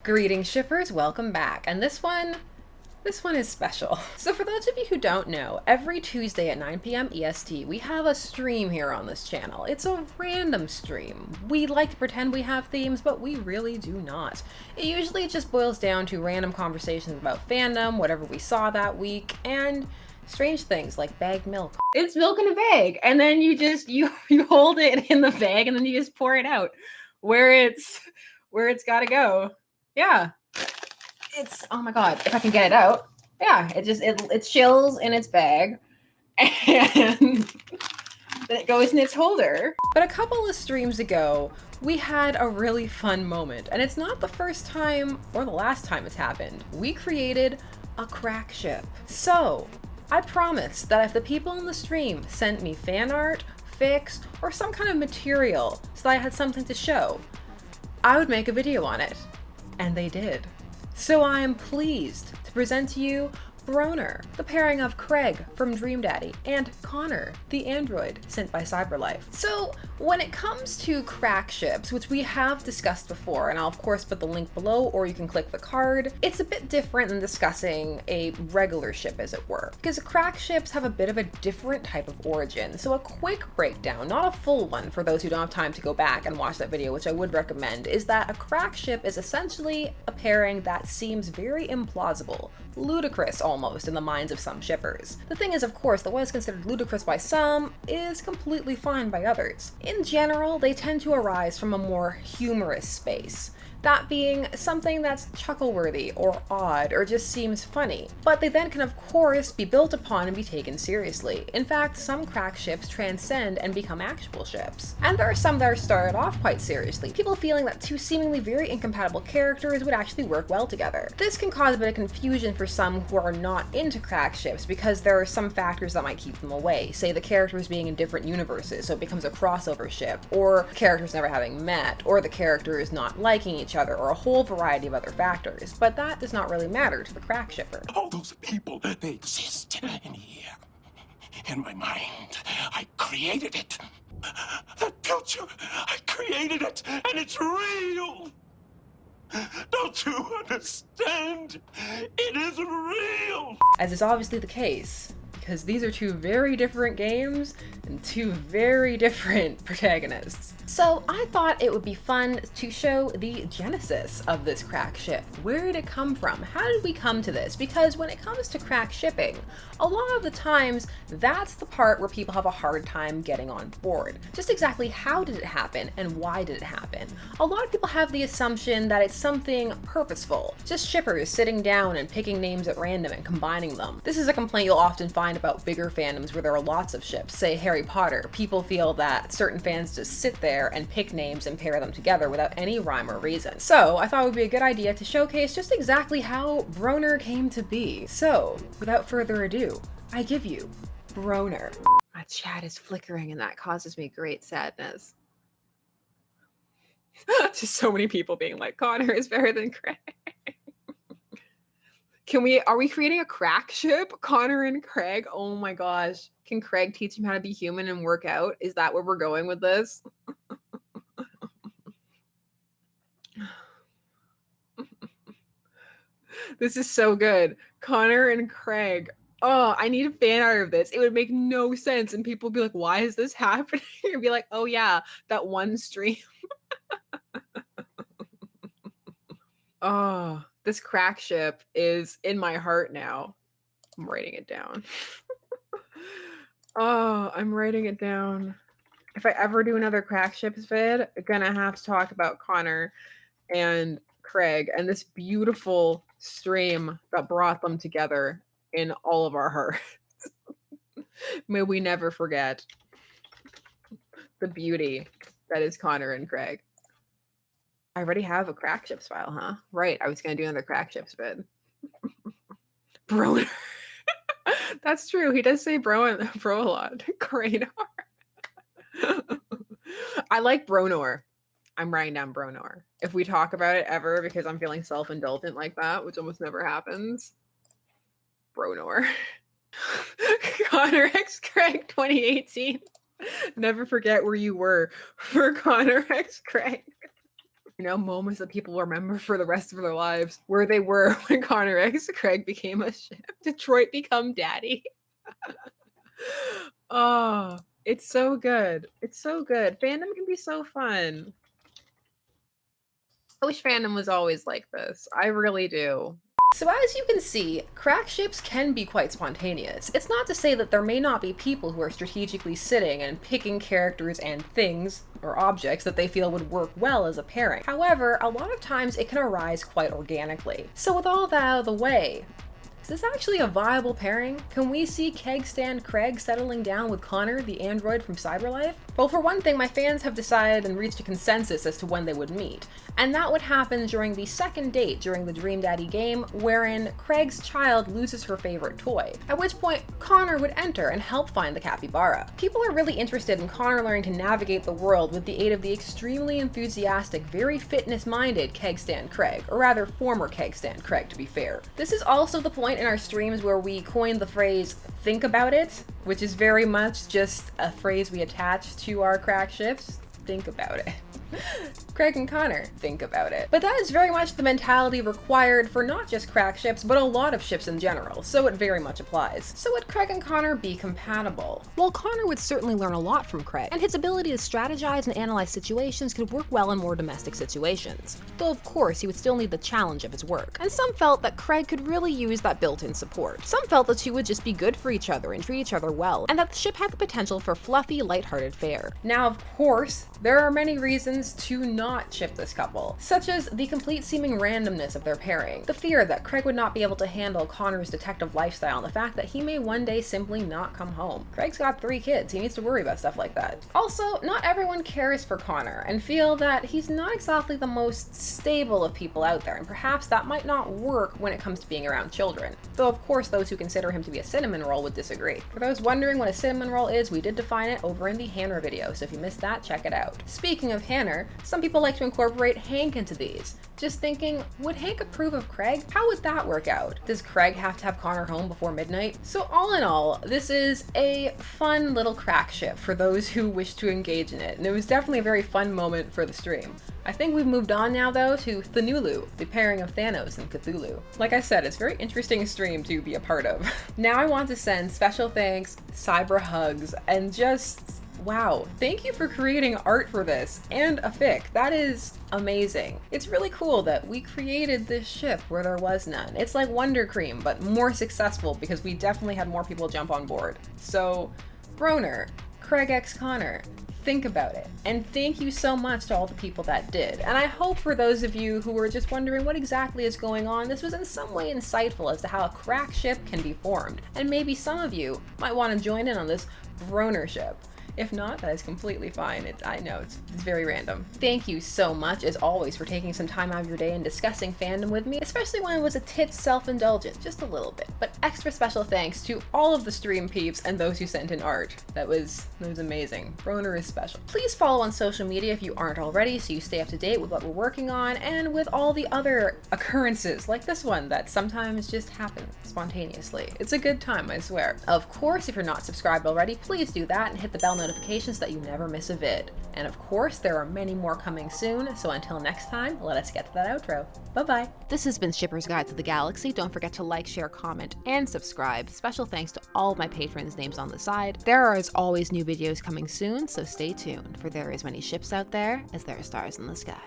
Greetings shippers, welcome back. And this one is special. So for those of you who don't know, every Tuesday at 9 p.m. EST, we have a stream here on this channel. It's a random stream. We like to pretend we have themes, but we really do not. It usually just boils down to random conversations about fandom, whatever we saw that week, and strange things like bagged milk. It's milk in a bag, and then you hold it in the bag and then you just pour it out where it's gotta go. Yeah. It's, oh my god, if I can get it out. Yeah, it chills in its bag and then it goes in its holder. But a couple of streams ago, we had a really fun moment, and it's not the first time or the last time it's happened. We created a crack ship. So I promised that if the people in the stream sent me fan art, fics, or some kind of material so that I had something to show, I would make a video on it. And they did. So I am pleased to present to you Bronnor, the pairing of Craig from Dream Daddy, and Connor, the android sent by Cyberlife. So when it comes to crack ships, which we have discussed before, and I'll of course put the link below or you can click the card, it's a bit different than discussing a regular ship, as it were, because crack ships have a bit of a different type of origin. So a quick breakdown, not a full one for those who don't have time to go back and watch that video, which I would recommend, is that a crack ship is essentially a pairing that seems very implausible, ludicrous almost in the minds of some shippers. The thing is, of course, that what is considered ludicrous by some is completely fine by others. In general, they tend to arise from a more humorous space. That being something that's chuckle-worthy or odd or just seems funny. But they then can of course be built upon and be taken seriously. In fact, some crack ships transcend and become actual ships. And there are some that are started off quite seriously, people feeling that two seemingly very incompatible characters would actually work well together. This can cause a bit of confusion for some who are not into crack ships because there are some factors that might keep them away. Say the characters being in different universes, so it becomes a crossover ship, or characters never having met, or the characters not liking each other, or a whole variety of other factors, but that does not really matter to the crack shipper. All those people, they exist in here. In my mind, I created it. That picture, I created it, and it's real. Don't you understand? It is real. As is obviously the case, because these are two very different games and two very different protagonists. So I thought it would be fun to show the genesis of this crack ship. Where did it come from? How did we come to this? Because when it comes to crack shipping, a lot of the times that's the part where people have a hard time getting on board. Just exactly how did it happen and why did it happen? A lot of people have the assumption that it's something purposeful, just shippers sitting down and picking names at random and combining them. This is a complaint you'll often find about bigger fandoms where there are lots of ships. Say Harry Potter, people feel that certain fans just sit there and pick names and pair them together without any rhyme or reason. So I thought it would be a good idea to showcase just exactly how Bronnor came to be. So without further ado, I give you Bronnor. My chat is flickering and that causes me great sadness. Just so many people being like, Connor is better than Craig. Are we creating a crack ship? Connor and Craig? Oh my gosh. Can Craig teach him how to be human and work out? Is that where we're going with this? This is so good. Connor and Craig. Oh, I need a fan art of this. It would make no sense. And people would be like, why is this happening? And be like, oh yeah, that one stream. Oh, this crack ship is in my heart now. I'm writing it down. Oh, I'm writing it down. If I ever do another crack ships vid, I'm gonna have to talk about Connor and Craig and this beautiful stream that brought them together in all of our hearts. May we never forget the beauty that is Connor and Craig. I already have a crack ships file, huh? Right, I was gonna do another crack ships vid. Bronnor. That's true. He does say bro a lot. Cranor. I like Bronnor. I'm writing down Bronnor. If we talk about it ever because I'm feeling self-indulgent like that, which almost never happens. Bronnor. Connor X Craig 2018. Never forget where you were for Connor X Craig. You know, moments that people remember for the rest of their lives, where they were when Connor X Craig became a ship. Detroit become daddy. Oh, it's so good. It's so good. Fandom can be so fun. I wish fandom was always like this. I really do. So as you can see, crack ships can be quite spontaneous. It's not to say that there may not be people who are strategically sitting and picking characters and things, or objects, that they feel would work well as a pairing. However, a lot of times it can arise quite organically. So with all that out of the way, is this actually a viable pairing? Can we see Keg Stand Craig settling down with Connor, the android from Cyberlife? Well, for one thing, my fans have decided and reached a consensus as to when they would meet, and that would happen during the second date during the Dream Daddy game, wherein Craig's child loses her favorite toy, at which point Connor would enter and help find the capybara. People are really interested in Connor learning to navigate the world with the aid of the extremely enthusiastic, very fitness-minded Keg Stand Craig, or rather former Keg Stand Craig to be fair. This is also the point in our streams where we coined the phrase "think about it," which is very much just a phrase we attach to our crack ships. Think about it. Craig and Connor, think about it. But that is very much the mentality required for not just crack ships, but a lot of ships in general, so it very much applies. So would Craig and Connor be compatible? Well, Connor would certainly learn a lot from Craig, and his ability to strategize and analyze situations could work well in more domestic situations. Though of course, he would still need the challenge of his work. And some felt that Craig could really use that built-in support. Some felt the two would just be good for each other and treat each other well, and that the ship had the potential for fluffy, lighthearted fare. Now, of course, there are many reasons to not ship this couple, such as the complete seeming randomness of their pairing, the fear that Craig would not be able to handle Connor's detective lifestyle, and the fact that he may one day simply not come home. Craig's got 3 kids, he needs to worry about stuff like that. Also, not everyone cares for Connor and feel that he's not exactly the most stable of people out there, and perhaps that might not work when it comes to being around children. Though of course those who consider him to be a cinnamon roll would disagree. For those wondering what a cinnamon roll is, we did define it over in the Hannor video, so if you missed that, check it out. Speaking of Hannor, some people like to incorporate Hank into these. Just thinking, would Hank approve of Craig? How would that work out? Does Craig have to have Connor home before midnight? So all in all, this is a fun little crack ship for those who wish to engage in it, and it was definitely a very fun moment for the stream. I think we've moved on now though to Thanulu, the pairing of Thanos and Cthulhu. Like I said, it's a very interesting stream to be a part of. Now I want to send special thanks, cyber hugs, and just wow, thank you for creating art for this, and a fic. That is amazing. It's really cool that we created this ship where there was none. It's like Wonder Cream, but more successful because we definitely had more people jump on board. So, Bronnor, Craig X Connor, think about it. And thank you so much to all the people that did. And I hope for those of you who were just wondering what exactly is going on, this was in some way insightful as to how a crack ship can be formed. And maybe some of you might want to join in on this Bronnor ship. If not, that is completely fine. I know, it's very random. Thank you so much, as always, for taking some time out of your day and discussing fandom with me, especially when it was a tit self-indulgent, just a little bit. But extra special thanks to all of the stream peeps and those who sent in art. That was amazing. Bronnor is special. Please follow on social media if you aren't already, so you stay up to date with what we're working on and with all the other occurrences, like this one, that sometimes just happen spontaneously. It's a good time, I swear. Of course, if you're not subscribed already, please do that and hit the bell notifications so that you never miss a vid. And of course, there are many more coming soon, so until next time, let us get to that outro. Bye-bye. This has been Shipper's Guide to the Galaxy. Don't forget to like, share, comment, and subscribe. Special thanks to all of my patrons' names on the side. There are, as always, new videos coming soon, so stay tuned, for there are as many ships out there as there are stars in the sky.